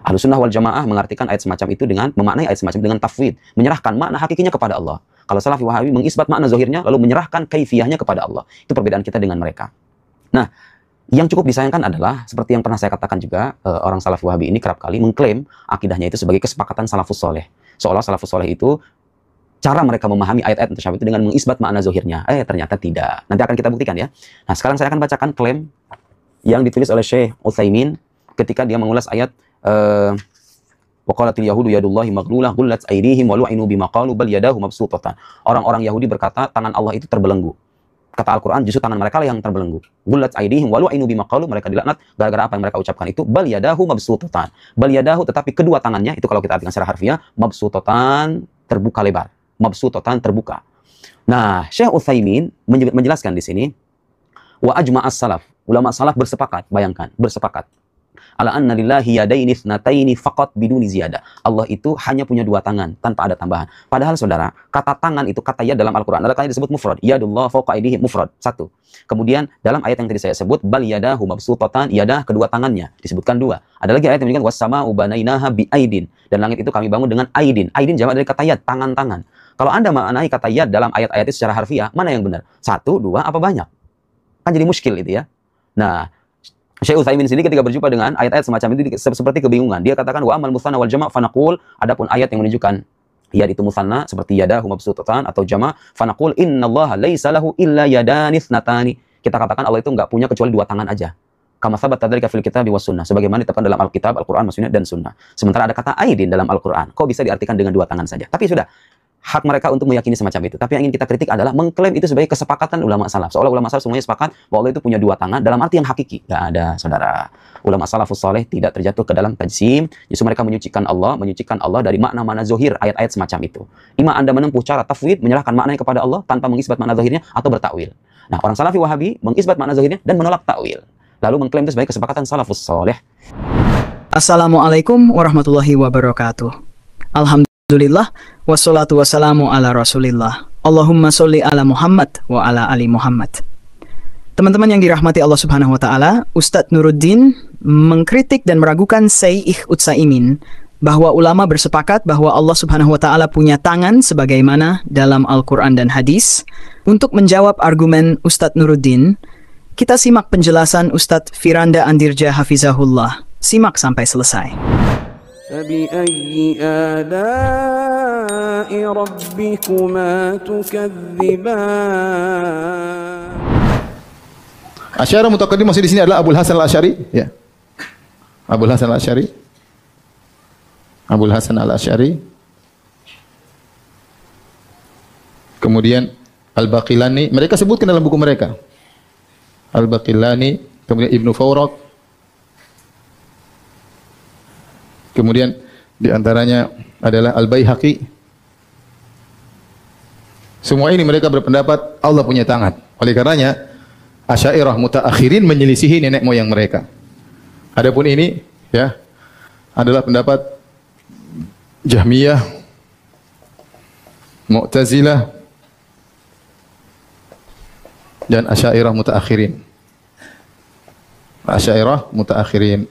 Ahlussunnah wal Jamaah mengartikan ayat semacam itu dengan memaknai ayat semacam dengan tafwid, menyerahkan makna hakikinya kepada Allah. Kalau Salafi Wahabi mengisbat makna zahirnya lalu menyerahkan kaifiyahnya kepada Allah. Itu perbedaan kita dengan mereka. Nah, yang cukup disayangkan adalah seperti yang pernah saya katakan juga, orang Salafi Wahabi ini kerap kali mengklaim akidahnya itu sebagai kesepakatan salafus soleh. Seolah salafus soleh itu cara mereka memahami ayat-ayat mutasyabihat itu dengan mengisbat makna zahirnya. Ternyata tidak. Nanti akan kita buktikan ya. Nah, sekarang saya akan bacakan klaim yang ditulis oleh Syekh Utsaimin ketika dia mengulas ayat waqalatil yahudu yadullahi maghlulah ghullat aydihim wa lu'inu bima qalu bal yadahu mabsutatan. Orang-orang Yahudi berkata tangan Allah itu terbelenggu. Kata Al-Qur'an justru tangan mereka lah yang terbelenggu. Ghullat aydihim wa lu'inu bima qalu, mereka dilaknat gara-gara apa yang mereka ucapkan itu. Bal yadahu mabsutatan. Bal yadahu, tetapi kedua tangannya itu kalau kita artikan secara harfiah mabsutatan, terbuka lebar. Mabsutatan, terbuka. Nah, Syekh Utsaimin menjelaskan di sini wa ajma'as salaf. Ulama salaf bersepakat, bayangkan, bersepakat. Ala anna lillahi yadaini tsnataini faqat biduni ziyadah. Allah itu hanya punya dua tangan tanpa ada tambahan. Padahal saudara, kata tangan itu kata yad dalam Al-Qur'an ada kali disebut mufrad. Yadullah fawqa aydihim mufrad. Satu. Kemudian dalam ayat yang tadi saya sebut bal yadahu mabsutatan, yadah kedua tangannya disebutkan dua. Ada lagi ayat yang menyebutkan was-sama'u banainaha bi aidin, dan langit itu kami bangun dengan aidin. Aidin jamak dari kata yad, tangan-tangan. Kalau Anda maknai kata yad dalam ayat-ayat itu secara harfiah, mana yang benar? Satu, dua, apa banyak? Kan jadi muskil itu ya. Nah, Syekh Utsaimin sendiri ketika berjumpa dengan ayat-ayat semacam itu seperti kebingungan. Dia katakan wa amal musanna wal jama' fanaqul, adapun ayat yang menunjukkan yad itu musanna seperti yadahu mabsutatan atau jama' fanaqul innallaha laisa lahu illa yadani tsnatani. Kita katakan Allah itu enggak punya kecuali dua tangan aja. Kama sabata dzalika fil kitab was sunnah, sebagaimana ditetapkan dalam Alkitab, Al-Qur'an, maksudnya dan sunnah. Sementara ada kata aidin dalam Al-Qur'an. Kok bisa diartikan dengan dua tangan saja? Tapi sudah hak mereka untuk meyakini semacam itu. Tapi yang ingin kita kritik adalah mengklaim itu sebagai kesepakatan ulama salaf. Seolah ulama salaf semuanya sepakat bahwa Allah itu punya dua tangan dalam arti yang hakiki. Tidak ada, saudara. Ulama salafus saleh tidak terjatuh ke dalam tajsim. Justru mereka menyucikan Allah dari makna-makna zohir ayat-ayat semacam itu. Ima Anda menempuh cara tafwid, menyerahkan maknanya kepada Allah tanpa mengisbat makna zohirnya, atau bertakwil. Nah, orang Salafi Wahabi mengisbat makna zohirnya dan menolak takwil. Lalu mengklaim itu sebagai kesepakatan salafus saleh. Assalamualaikum warahmatullahi wabarakatuh. Alhamdulillah, wassalatu wassalamu ala rasulillah. Allahumma sholli ala Muhammad wa ala ali Muhammad. Teman-teman yang dirahmati Allah Subhanahu wa Ta'ala, Ustadz Nuruddin mengkritik dan meragukan Syekh Utsaimin bahwa ulama bersepakat bahwa Allah Subhanahu wa Ta'ala punya tangan sebagaimana dalam Al-Quran dan hadis. Untuk menjawab argumen Ustadz Nuruddin, kita simak penjelasan Ustadz Firanda Andirja Hafizahullah. Simak sampai selesai. فبأي آلاء ربكما تكذبان. Asy'ari mutaqaddim masih di sini adalah Abul Hasan Al-Asy'ari, ya. Abul Hasan Al-Asy'ari. Abul Hasan Al-Asy'ari. Kemudian Al-Baqillani, mereka sebutkan dalam buku mereka. Al-Baqillani, kemudian Ibnu Fawraq. Kemudian di antaranya adalah Al-Baihaqi. Semua ini mereka berpendapat Allah punya tangan. Oleh karenanya Asy'ariyah mutaakhirin menyelisihi nenek moyang mereka. Adapun ini ya adalah pendapat Jahmiyah, Mu'tazilah dan Asy'ariyah mutaakhirin. Asy'ariyah mutaakhirin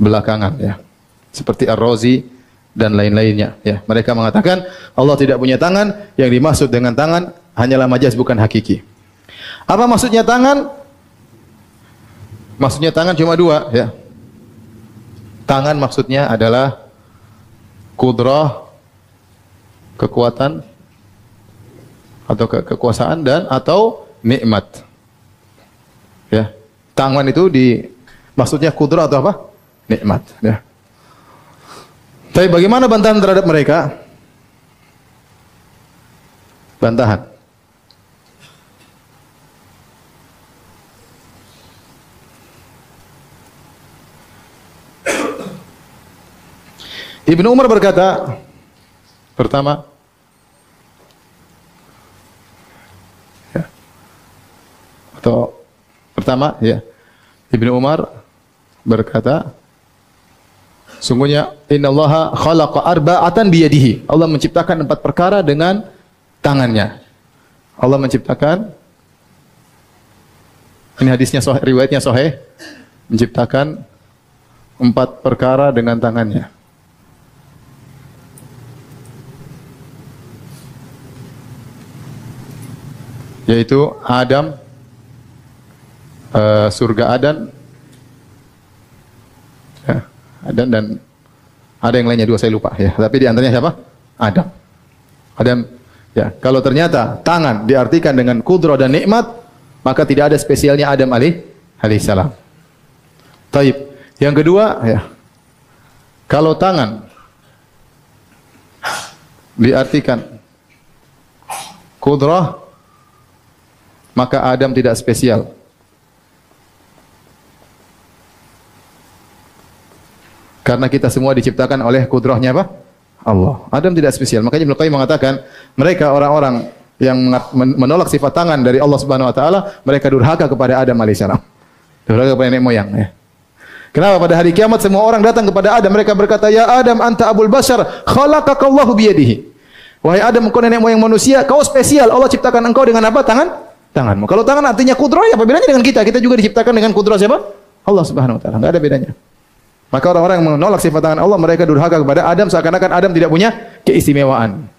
belakangan ya. Seperti Ar-Razi dan lain-lainnya ya. Mereka mengatakan Allah tidak punya tangan, yang dimaksud dengan tangan hanyalah majaz bukan hakiki. Apa maksudnya tangan? Maksudnya tangan cuma dua ya. Tangan maksudnya adalah kudrah, kekuatan atau kekuasaan, dan atau nikmat. Ya. Tangan itu maksudnya kudrah atau apa? Nikmat ya. Tapi bagaimana bantahan terhadap mereka? Bantahan. Ibnu Umar berkata, pertama, ya, Ibnu Umar berkata, sungguhnya innallaha khalaqa arba'atan biyadihi. Allah menciptakan 4 perkara dengan tangannya. Allah menciptakan, ini hadisnya sahih, riwayatnya sahih, menciptakan 4 perkara dengan tangannya. Yaitu Adam, surga Adan, ya, Adan dan ada yang lainnya 2 saya lupa ya. Tapi di antaranya siapa? Adam. Adam. Ya, kalau ternyata tangan diartikan dengan kudrah dan nikmat, maka tidak ada spesialnya Adam alaihissalam. Taib. Yang kedua, ya, kalau tangan diartikan kudrah, maka Adam tidak spesial. Karena kita semua diciptakan oleh kudrahnya apa? Allah. Adam tidak spesial. Makanya Ibnu Qayyim mengatakan, mereka orang-orang yang menolak sifat tangan dari Allah Subhanahu wa taala, mereka durhaka kepada Adam alaihissalam. Durhaka kepada nenek moyang, ya. Kenapa pada hari kiamat semua orang datang kepada Adam, mereka berkata, "Ya Adam, anta abul bashar, khalaqakallahu biyadihi." Wahai Adam, engkau nenek moyang manusia, kau spesial. Allah ciptakan engkau dengan apa? Tanganmu. Kalau tangan artinya kudrah, ya apa bedanya dengan kita? Kita juga diciptakan dengan kudrah siapa? Allah Subhanahu wa taala. Enggak ada bedanya. Maka orang-orang yang menolak sifat tangan Allah, mereka durhaka kepada Adam seakan-akan Adam tidak punya keistimewaan.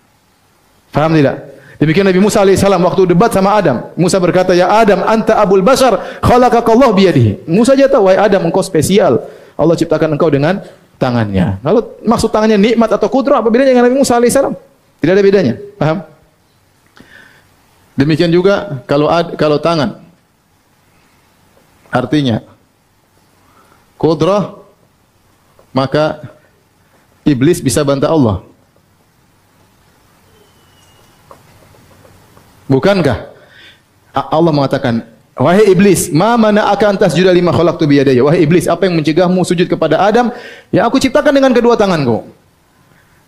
Faham tidak? Demikian Nabi Musa alaihissalam waktu debat sama Adam. Musa berkata, "Ya Adam, anta abul bashar, khalaqakallahu biyadihi." Musa aja tahu, wahai Adam, engkau spesial. Allah ciptakan engkau dengan tangannya. Kalau maksud tangannya nikmat atau kudrah, apa bedanya dengan Nabi Musa alaihissalam? Tidak ada bedanya. Paham? Demikian juga kalau tangan artinya kudrah, maka iblis bisa bantah Allah. Bukankah Allah mengatakan, wahai iblis, ma mana'aka an tasjuda lima khalaqtu bi yadayya? Wahai iblis, apa yang mencegahmu sujud kepada Adam yang aku ciptakan dengan kedua tanganku?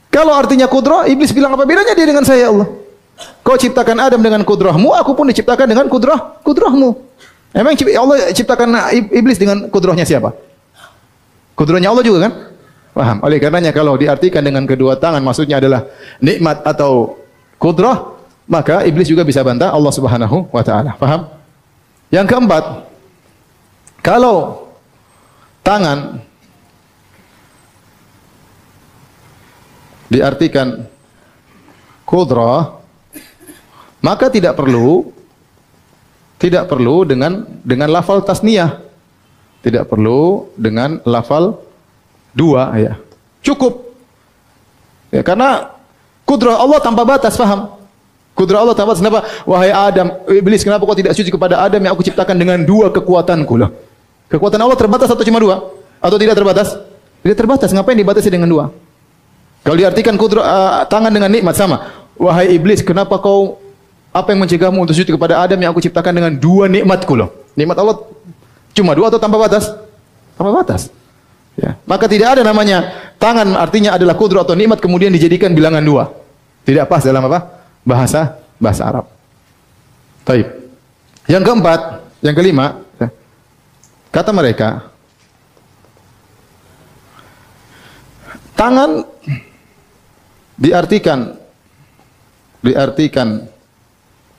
Kalau artinya kudrah, iblis bilang, apa bedanya dia dengan saya, Allah? Kau ciptakan Adam dengan kudrahmu, aku pun diciptakan dengan kudrahmu. Emang Allah ciptakan iblis dengan kudrahnya siapa? Kudrahnya Allah juga kan? Paham? Oleh karenanya kalau diartikan dengan kedua tangan maksudnya adalah nikmat atau kudrah, maka iblis juga bisa bantah Allah Subhanahu wa taala. Paham? Yang keempat, kalau tangan diartikan kudrah, maka tidak perlu dengan lafal tasniyah. Tidak perlu dengan lafal dua, ya. Cukup. Ya, karena kudrah Allah tanpa batas, paham? Kudrah Allah tanpa batas. Kenapa? Wahai Adam, iblis, kenapa kau tidak sujud kepada Adam yang aku ciptakan dengan dua kekuatanku? Loh. Kekuatan Allah terbatas atau cuma dua? Atau tidak terbatas? Tidak terbatas. Ngapain dibatasi dengan dua? Kalau diartikan kudrah tangan dengan nikmat sama. Wahai iblis, kenapa kau, apa yang mencegahmu untuk sujud kepada Adam yang aku ciptakan dengan dua nikmatku? Loh. Nikmat Allah cuma dua atau tanpa batas? Tanpa batas. Ya. Maka tidak ada namanya tangan artinya adalah kudrah atau nikmat kemudian dijadikan bilangan dua. Tidak pas dalam apa? Bahasa Arab. Taib. Yang keempat, yang kelima, kata mereka, tangan diartikan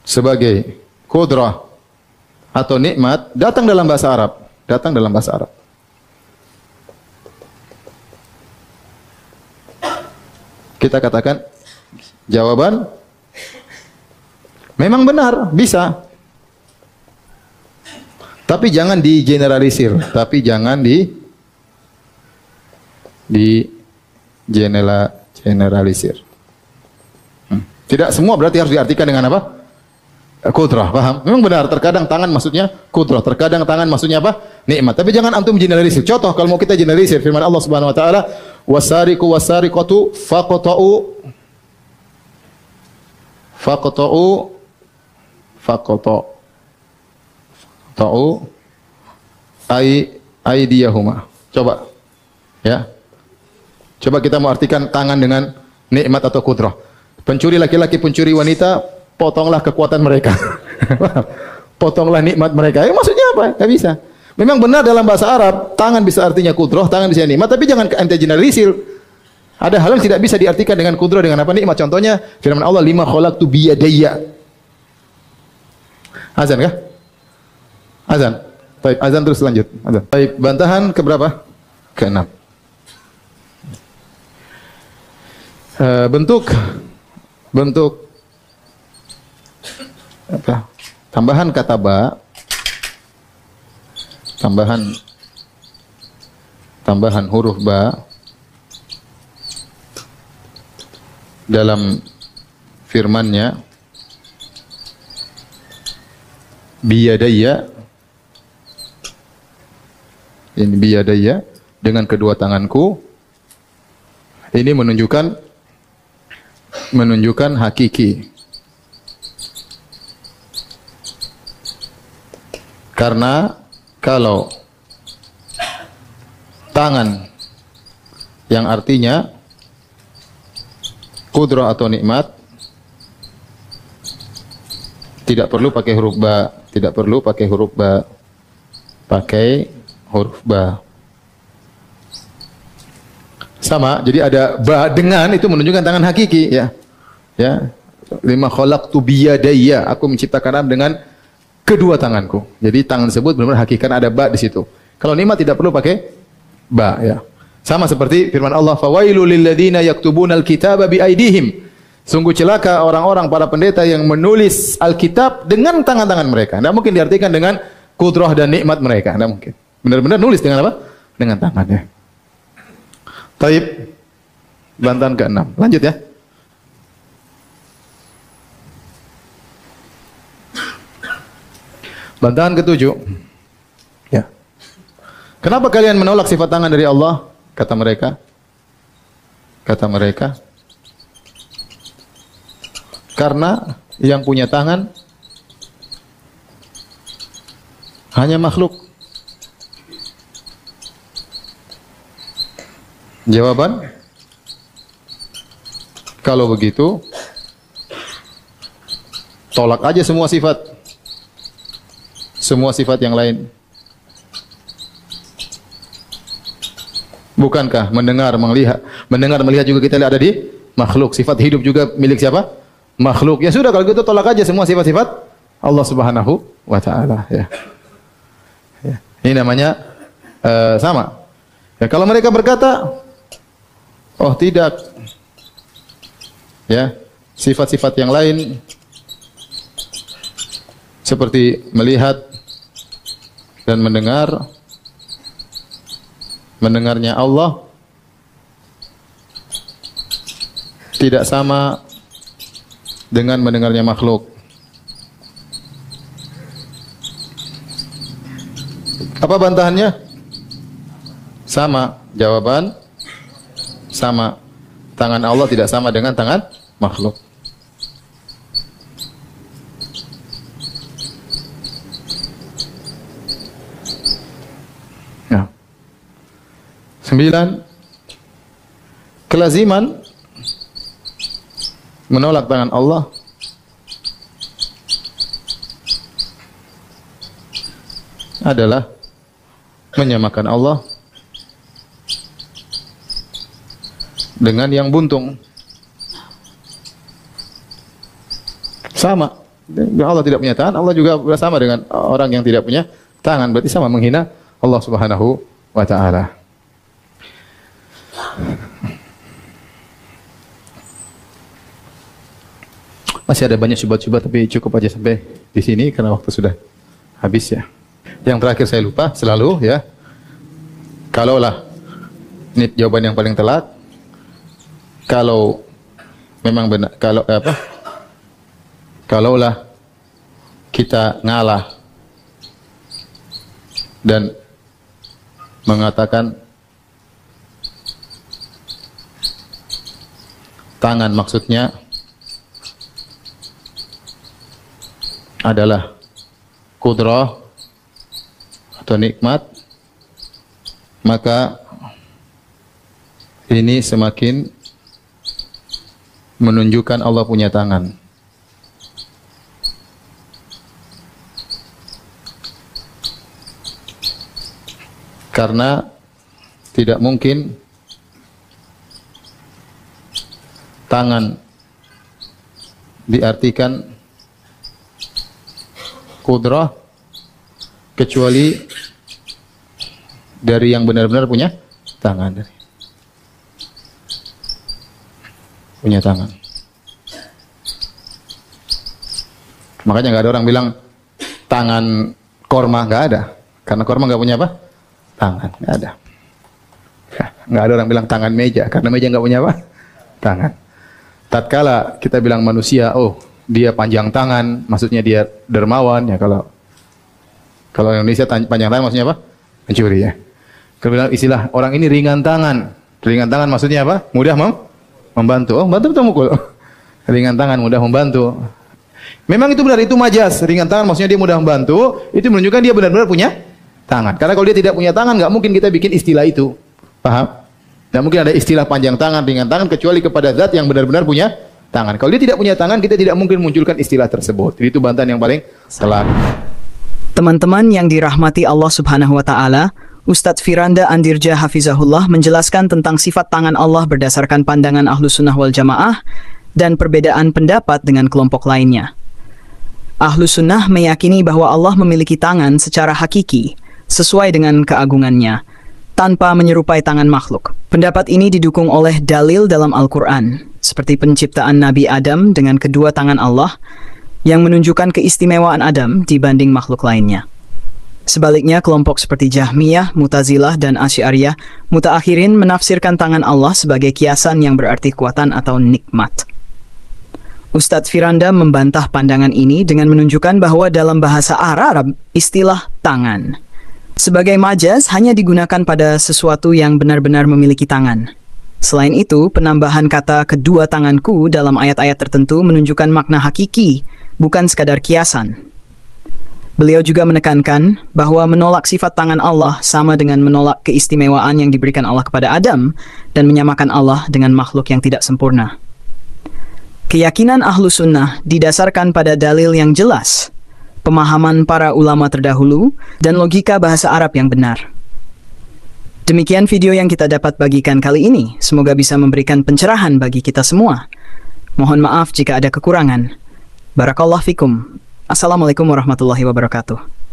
sebagai kudrah atau nikmat datang dalam bahasa Arab. Kita katakan jawaban memang benar, bisa. Tapi jangan digeneralisir, generalisir. Tidak semua berarti harus diartikan dengan apa? Kudrah, paham? Memang benar, terkadang tangan maksudnya kudrah, terkadang tangan maksudnya apa? Nikmat. Tapi jangan antum generalisir. Contoh kalau mau kita generalisir firman Allah Subhanahu wa taala, wasariqu wasariqatu faqta'u aydiyahuma. Coba. Ya. Coba kita mau artikan tangan dengan nikmat atau kudrah. Pencuri laki-laki, pencuri wanita, potonglah kekuatan mereka. Potonglah nikmat mereka. Maksudnya apa? Enggak bisa. Memang benar dalam bahasa Arab, tangan bisa artinya kudrah, tangan bisa nikmat, tapi jangan ente generalisir. Ada hal yang tidak bisa diartikan dengan kudrah dengan apa? Nikmat. Contohnya firman Allah, lima khalaqtu biyadayya. Azan kah? Azan. Baik, azan terus lanjut. Azan. Baik, bantahan keberapa? ke-6. Bentuk apa? Tambahan kata ba, tambahan huruf ba dalam firman-Nya, biyadaya, ini biyadaya, dengan kedua tanganku, ini menunjukkan hakiki. Karena kalau tangan yang artinya kudrah atau nikmat tidak perlu pakai huruf ba, pakai huruf ba. Sama, jadi ada ba dengan itu menunjukkan tangan hakiki, ya. Ya. Lima khalaqtu biyadayya, aku menciptakan Adam dengan kedua tanganku. Jadi tangan tersebut benar-benar hakikat, ada ba di situ. Kalau nikmat tidak perlu pakai ba, ya. Sama seperti firman Allah, fawailul lil ladzina yaktubunal kitaba bi aidihim. Sungguh celaka orang-orang para pendeta yang menulis Alkitab dengan tangan-tangan mereka. Tidak mungkin diartikan dengan kudrah dan nikmat mereka. Tidak mungkin. Benar-benar nulis dengan apa? Dengan tangannya. Taib. Bantahan ke-6. Lanjut ya. Bantahan ke-7. Ya. Kenapa kalian menolak sifat tangan dari Allah? Kata mereka. Karena yang punya tangan hanya makhluk. Jawaban, kalau begitu tolak aja semua sifat yang lain. Bukankah mendengar melihat juga kita lihat ada di makhluk. Sifat hidup juga milik siapa? Makhluk. Ya sudah, kalau gitu tolak aja semua sifat-sifat Allah Subhanahu wa taala, ya. Ya. Ini namanya sama. Ya, kalau mereka berkata, oh tidak, ya, sifat-sifat yang lain seperti melihat dan mendengarnya Allah tidak sama dengan mendengarnya makhluk. Apa bantahannya? Sama. Jawaban sama. Tangan Allah tidak sama dengan tangan makhluk. Ya. 9. Kelaziman menolak tangan Allah adalah menyamakan Allah dengan yang buntung. Sama. Allah tidak punya tangan, Allah juga bersama dengan orang yang tidak punya tangan. Berarti sama, menghina Allah Subhanahu wa taala. Masih ada banyak syubhat-syubhat, tapi cukup aja sampai di sini karena waktu sudah habis, ya. Yang terakhir saya lupa selalu, ya. Kalaulah ini jawaban yang paling telak, kalau memang benar, kalaulah kita ngalah dan mengatakan tangan maksudnya adalah kudrah atau nikmat, maka ini semakin menunjukkan Allah punya tangan. Karena tidak mungkin tangan diartikan kudrah kecuali dari yang benar-benar punya tangan dari. Punya tangan. Makanya nggak ada orang bilang tangan korma, nggak ada. Karena korma nggak punya apa? Tangan, nggak ada. Nggak ada orang bilang tangan meja, karena meja nggak punya apa? Tangan. Tatkala kita bilang manusia, oh dia panjang tangan, maksudnya dia dermawan ya. Kalau Indonesia panjang tangan maksudnya apa? Mencuri ya. Kalau bilang istilah orang ini ringan tangan maksudnya apa? Mudah membantu. Oh, bantu atau mukul? Ringan tangan mudah membantu. Memang itu benar, itu majas. Ringan tangan maksudnya dia mudah membantu, itu menunjukkan dia benar-benar punya tangan. Karena kalau dia tidak punya tangan, nggak mungkin kita bikin istilah itu. Paham? Nggak mungkin ada istilah panjang tangan, ringan tangan, kecuali kepada zat yang benar-benar punya tangan. Kalau dia tidak punya tangan, kita tidak mungkin munculkan istilah tersebut. Jadi itu bantahan yang paling telak. Teman-teman yang dirahmati Allah Subhanahu wa Ta'ala, Ustadz Firanda Andirja Hafizahullah menjelaskan tentang sifat tangan Allah berdasarkan pandangan Ahlus Sunnah wal Jamaah dan perbedaan pendapat dengan kelompok lainnya. Ahlus Sunnah meyakini bahwa Allah memiliki tangan secara hakiki, sesuai dengan keagungannya, tanpa menyerupai tangan makhluk. Pendapat ini didukung oleh dalil dalam Al-Quran, seperti penciptaan Nabi Adam dengan kedua tangan Allah, yang menunjukkan keistimewaan Adam dibanding makhluk lainnya. Sebaliknya, kelompok seperti Jahmiyah, Mu'tazilah, dan Asy'ariyah mutaakhirin menafsirkan tangan Allah sebagai kiasan yang berarti kekuatan atau nikmat. Ustadz Firanda membantah pandangan ini dengan menunjukkan bahwa dalam bahasa Arab, istilah tangan sebagai majaz hanya digunakan pada sesuatu yang benar-benar memiliki tangan. Selain itu, penambahan kata kedua tanganku dalam ayat-ayat tertentu menunjukkan makna hakiki, bukan sekadar kiasan. Beliau juga menekankan bahwa menolak sifat tangan Allah sama dengan menolak keistimewaan yang diberikan Allah kepada Adam dan menyamakan Allah dengan makhluk yang tidak sempurna. Keyakinan Ahlus Sunnah didasarkan pada dalil yang jelas, pemahaman para ulama terdahulu, dan logika bahasa Arab yang benar. Demikian video yang kita dapat bagikan kali ini. Semoga bisa memberikan pencerahan bagi kita semua. Mohon maaf jika ada kekurangan. Barakallahu fikum. Assalamualaikum warahmatullahi wabarakatuh.